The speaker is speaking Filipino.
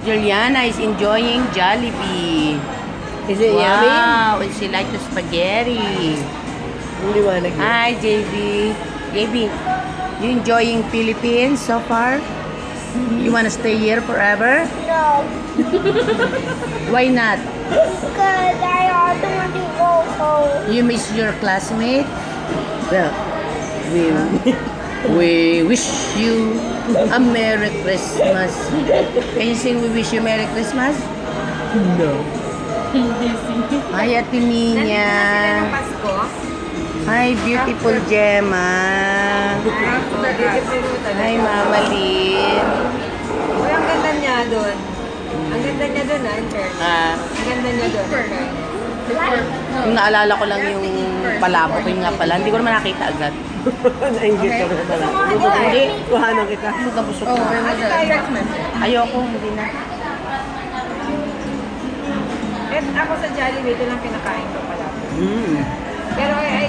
Juliana is enjoying Jollibee. Is it yummy? Wow, and she likes the spaghetti. Hindi liwanag yun. Hi, JB. JB, you enjoying Philippines so far? You wanna stay here forever? No, Why not? because I also want to go home. You miss your classmate? Yeah. We wish you a Merry Christmas. Can you sing We Wish You Merry Christmas? No. Hi, Ate Minya. Pasko. Hi, beautiful Gemma. Hi, Mama Lynn. Uy, ang ganda niya doon. Ang ganda niya doon, in fairness. Ang ganda niya doon. Yung naalala ko lang yung palabok yun nga pala. Hindi ko naman nakita agad. Nainggit ka na pala. Hindi. Kuhanan kita. Busog na busog na. Ayoko, hindi na. Ako sa Jollibee, ito lang kinakain ko pala. Mm. Pero